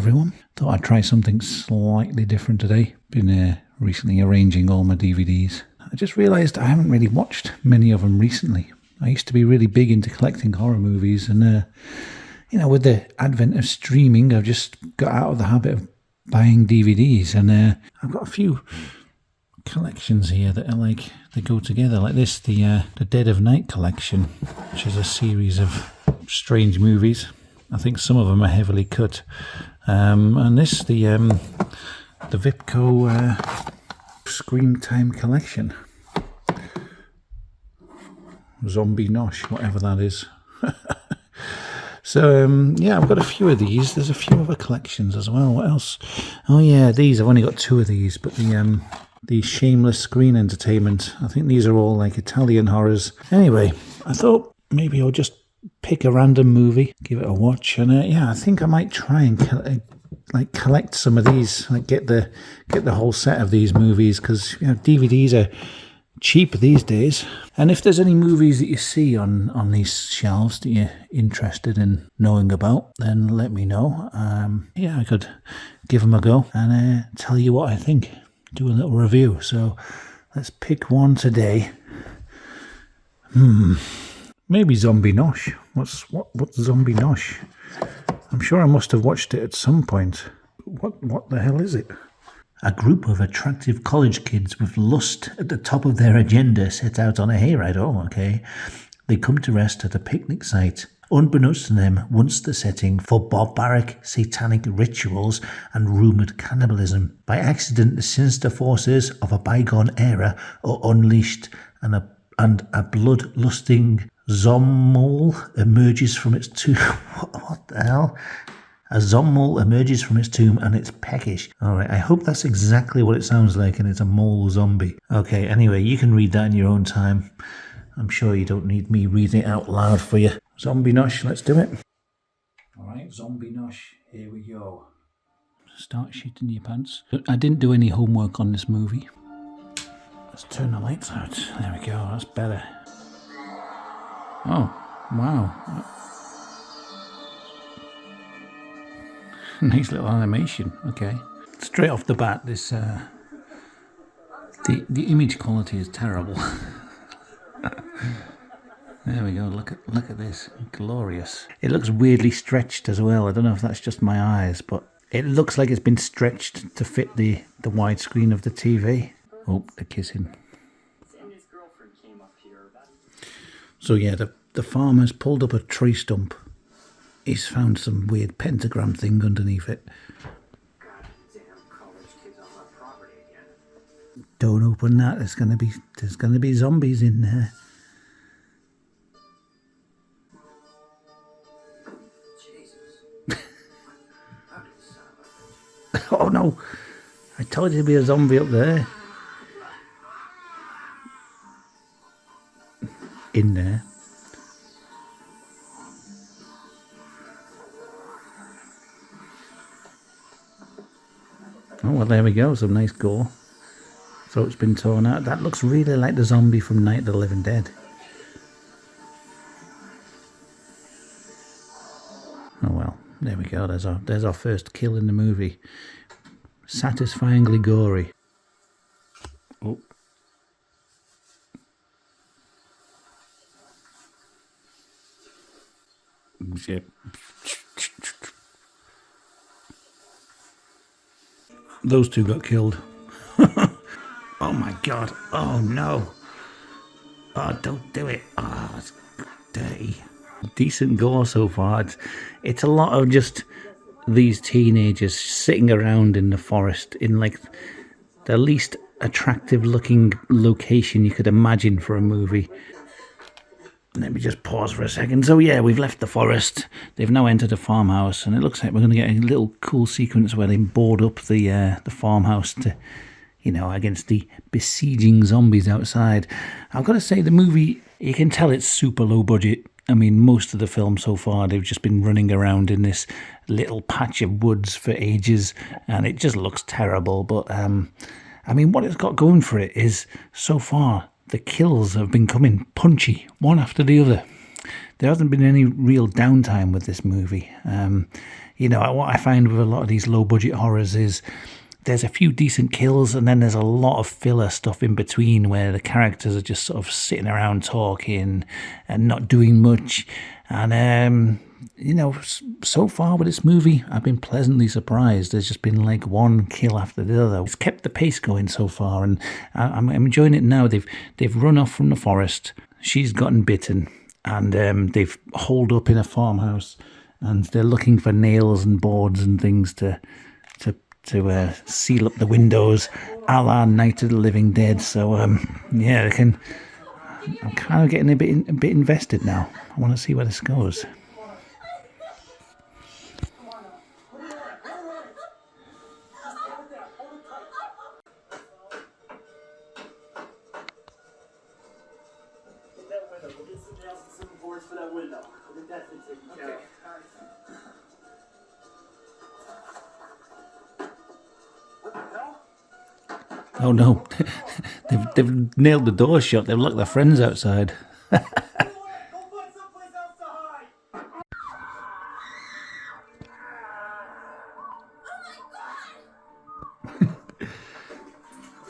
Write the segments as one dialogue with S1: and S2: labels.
S1: everyone. Thought I'd try something slightly different today. Been recently arranging all my DVDs. I just realised I haven't really watched many of them recently. I used to be really big into collecting horror movies, and with the advent of streaming, I've just got out of the habit of buying DVDs, and I've got a few collections here that are they go together like this. The Dead of Night collection, which is a series of strange movies. I think some of them are heavily cut, and this the Vipco Screamtime collection. Zombie Nosh, whatever that is. So, I've got a few of these. There's a few other collections as well. What else? Oh, yeah, these. I've only got two of these, but the Shameless Screen Entertainment. I think these are all like Italian horrors. Anyway, I thought maybe I'll just pick a random movie, give it a watch, and I think I might try and collect some of these, get the whole set of these movies, because DVDs are cheap these days. And if there's any movies that you see on these shelves that you're interested in knowing about, then let me know. I could give them a go and tell you what I think. Do a little review. So let's pick one today. Maybe Zombie Nosh. What's Zombie Nosh? I'm sure I must have watched it at some point. What the hell is it? A group of attractive college kids with lust at the top of their agenda set out on a hayride. Oh, okay. They come to rest at a picnic site. Unbeknownst to them, once the setting for barbaric satanic rituals and rumoured cannibalism. By accident, the sinister forces of a bygone era are unleashed, and a blood-lusting zombie emerges from its tomb. What the hell? A zombie emerges from its tomb, and it's peckish. Alright, I hope that's exactly what it sounds like, and it's a mole zombie. Okay, anyway, you can read that in your own time. I'm sure you don't need me reading it out loud for you. Zombie Nosh, let's do it. Alright, Zombie Nosh, here we go. Start shitting your pants. I didn't do any homework on this movie. Let's turn the lights out. There we go, that's better. Oh, wow. Nice little animation, okay. Straight off the bat, this the image quality is terrible. There we go, look at this. Glorious. It looks weirdly stretched as well. I don't know if that's just my eyes, but it looks like it's been stretched to fit the widescreen of the TV. Oh, they're kissing. So yeah, the farmer's pulled up a tree stump. He's found some weird pentagram thing underneath it. Don't open that. There's gonna be zombies in there. Oh no! I told you there'd be a zombie up there. In there. Oh well, there we go. Some nice gore. Throat's been torn out. That looks really like the zombie from Night of the Living Dead. Oh well, there we go. There's our first kill in the movie. Satisfyingly gory. Oh. Shit. Those two got killed. Oh my god. Oh no. Oh, don't do it. Oh, it's dirty. Decent gore so far. It's a lot of just these teenagers sitting around in the forest in like the least attractive looking location you could imagine for a movie. Let me just pause for a second. So yeah, we've left the forest. They've now entered a farmhouse, and it looks like we're going to get a little cool sequence where they board up the farmhouse to, against the besieging zombies outside. I've got to say, the movie, you can tell it's super low budget. I mean, most of the film so far, they've just been running around in this little patch of woods for ages, and it just looks terrible. But I mean, what it's got going for it is, so far, the kills have been coming punchy, one after the other. there hasn't been any real downtime with this movie. What I find with a lot of these low-budget horrors is there's a few decent kills, and then there's a lot of filler stuff in between where the characters are just sort of sitting around talking and not doing much. And so far with this movie, I've been pleasantly surprised. There's just been like one kill after the other. It's kept the pace going so far, and I'm enjoying it now. They've run off from the forest. She's gotten bitten, and they've holed up in a farmhouse, and they're looking for nails and boards and things to seal up the windows, a la Night of the Living Dead. So I'm kind of getting a bit invested now. I want to see where this goes. Oh no, they've nailed the door shut. They've locked their friends outside.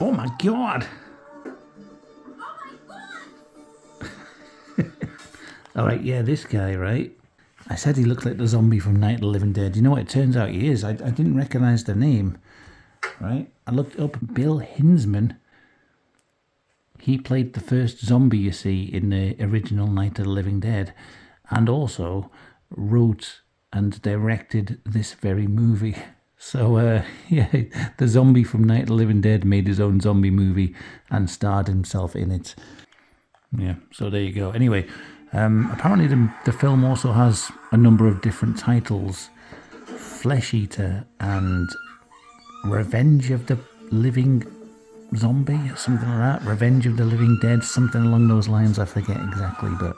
S1: Oh my god! Alright, yeah, this guy, right? I said he looked like the zombie from Night of the Living Dead. You know what? It turns out he is. I didn't recognise the name. Right? I looked up Bill Hinsman. He played the first zombie you see in the original Night of the Living Dead, and also wrote and directed this very movie. So, the zombie from Night of the Living Dead made his own zombie movie and starred himself in it. Yeah, so there you go. Anyway, apparently the film also has a number of different titles. Flesh Eater and Revenge of the Living Zombie, or something like that. Revenge of the Living Dead, something along those lines. I forget exactly, but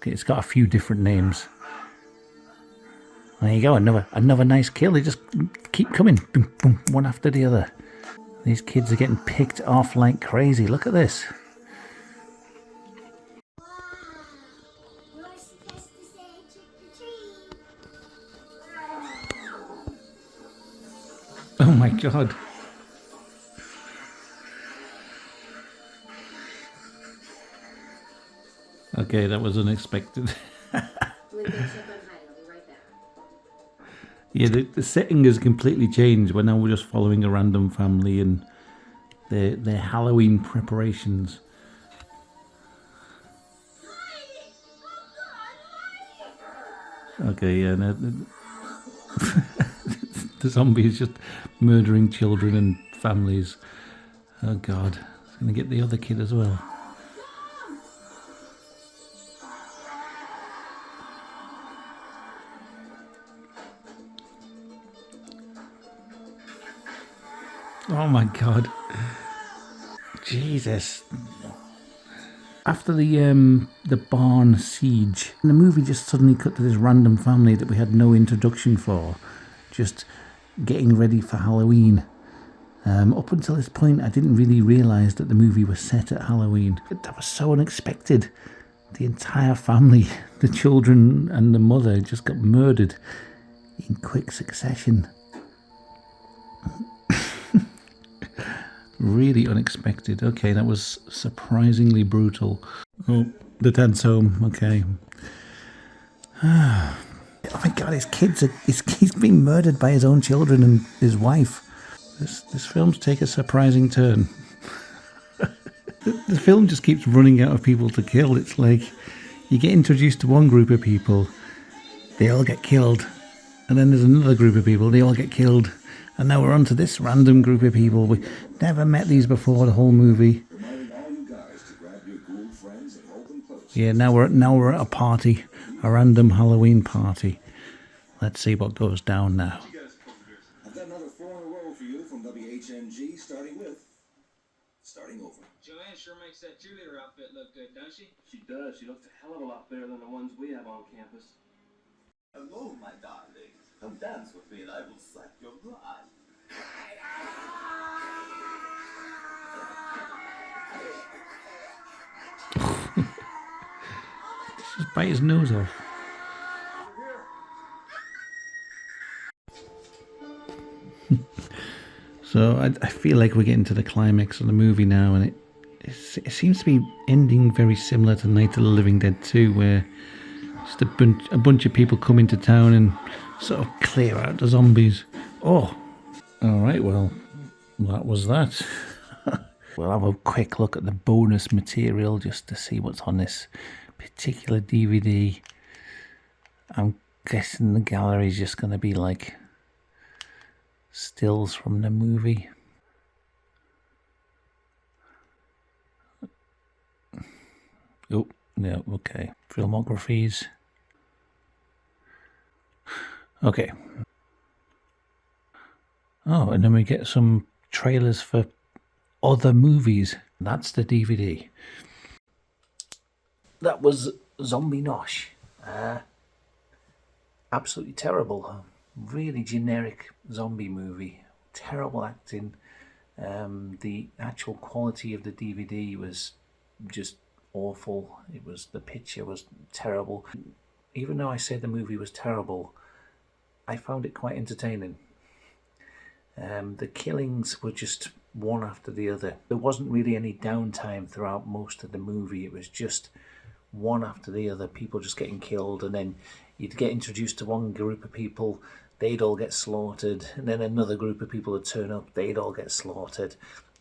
S1: it's got a few different names. There you go, another nice kill. They just keep coming, boom, boom, one after the other. These kids are getting picked off like crazy. Look at this. Oh my god. Okay, that was unexpected. Yeah, the setting has completely changed. We're now just following a random family and their Halloween preparations. Okay, yeah, no, the zombie is just murdering children and families. Oh god, it's going to get the other kid as well. Oh my god. Jesus. After the barn siege, the movie just suddenly cut to this random family that we had no introduction for, just getting ready for Halloween. Up until this point, I didn't really realise that the movie was set at Halloween. That was so unexpected. The entire family, the children and the mother, just got murdered in quick succession. Really unexpected. Okay, that was surprisingly brutal. Oh, the dad's home. Okay. Oh my god, he's being murdered by his own children and his wife. This film's take a surprising turn. The film just keeps running out of people to kill. It's like you get introduced to one group of people, they all get killed, and then there's another group of people, they all get killed. And now we're on to this random group of people. We never met these before the whole movie. Yeah, now we're at a party, a random Halloween party. Let's see what goes down now.
S2: I've got another 4 in a row for you from WHMG, starting over.
S3: Joanne sure makes that cheerleader outfit look good, doesn't she?
S4: She does. She looks a hell of a lot better than the ones we have on campus.
S2: Hello, my darling. Come dance with me and I will suck your blood.
S1: She's bite his nose off. So I feel like we're getting to the climax of the movie now, and it seems to be ending very similar to Night of the Living Dead 2, where just a bunch of people come into town and sort of clear out the zombies. Oh, all right, well, that was that. We'll have a quick look at the bonus material just to see what's on this particular DVD. I'm guessing the gallery is just going to be like stills from the movie. Oh, yeah, okay. Filmographies. Okay. Oh, and then we get some trailers for other movies. That's the DVD. That was Zombie Nosh. Absolutely terrible. Really generic zombie movie. Terrible acting. The actual quality of the DVD was just awful. The picture was terrible. Even though I say the movie was terrible, I found it quite entertaining. The killings were just one after the other. There wasn't really any downtime throughout most of the movie. It was just one after the other, people just getting killed, and then you'd get introduced to one group of people, they'd all get slaughtered, and then another group of people would turn up, they'd all get slaughtered.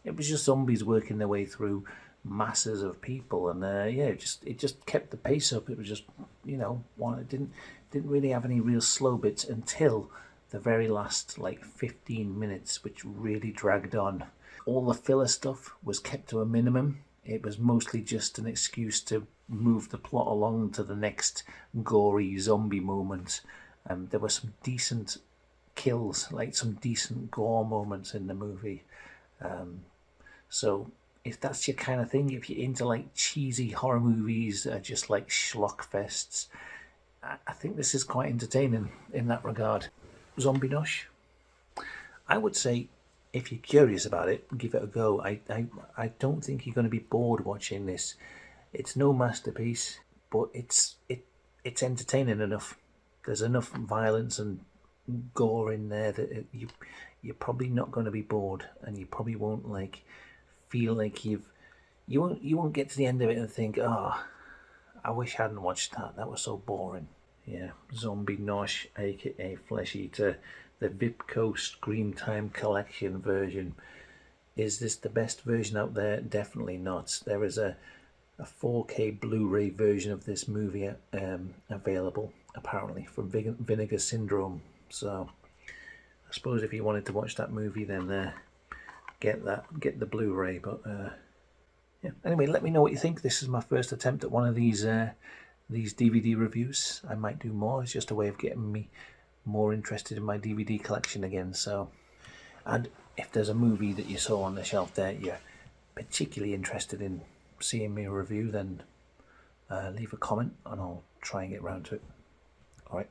S1: It was just zombies working their way through masses of people, and it just kept the pace up. It was just, it didn't really have any real slow bits until the very last 15 minutes, which really dragged on. All the filler stuff was kept to a minimum. It was mostly just an excuse to move the plot along to the next gory zombie moment. There were some decent kills, some decent gore moments in the movie. So if that's your kind of thing, if you're into cheesy horror movies that are just like schlock fests, I think this is quite entertaining in that regard. Zombie Nosh, I would say, if you're curious about it, give it a go. I don't think you're going to be bored watching this. It's no masterpiece, but it's entertaining enough. There's enough violence and gore in there that you're probably not going to be bored, and you probably won't feel like you won't get to the end of it and think, oh, I wish I hadn't watched that. That was so boring. Yeah, Zombie Nosh, aka Flesh Eater, the Vipco Screamtime collection version. Is this the best version out there? Definitely not. There is a 4K Blu-ray version of this movie available, apparently, from Vinegar Syndrome. So I suppose if you wanted to watch that movie, then get the Blu-ray. But yeah. Anyway, let me know what you think. This is my first attempt at one of these DVD reviews. I might do more. It's just a way of getting me more interested in my DVD collection again. So, and if there's a movie that you saw on the shelf there you're particularly interested in seeing me review, then leave a comment and I'll try and get round to it. All right.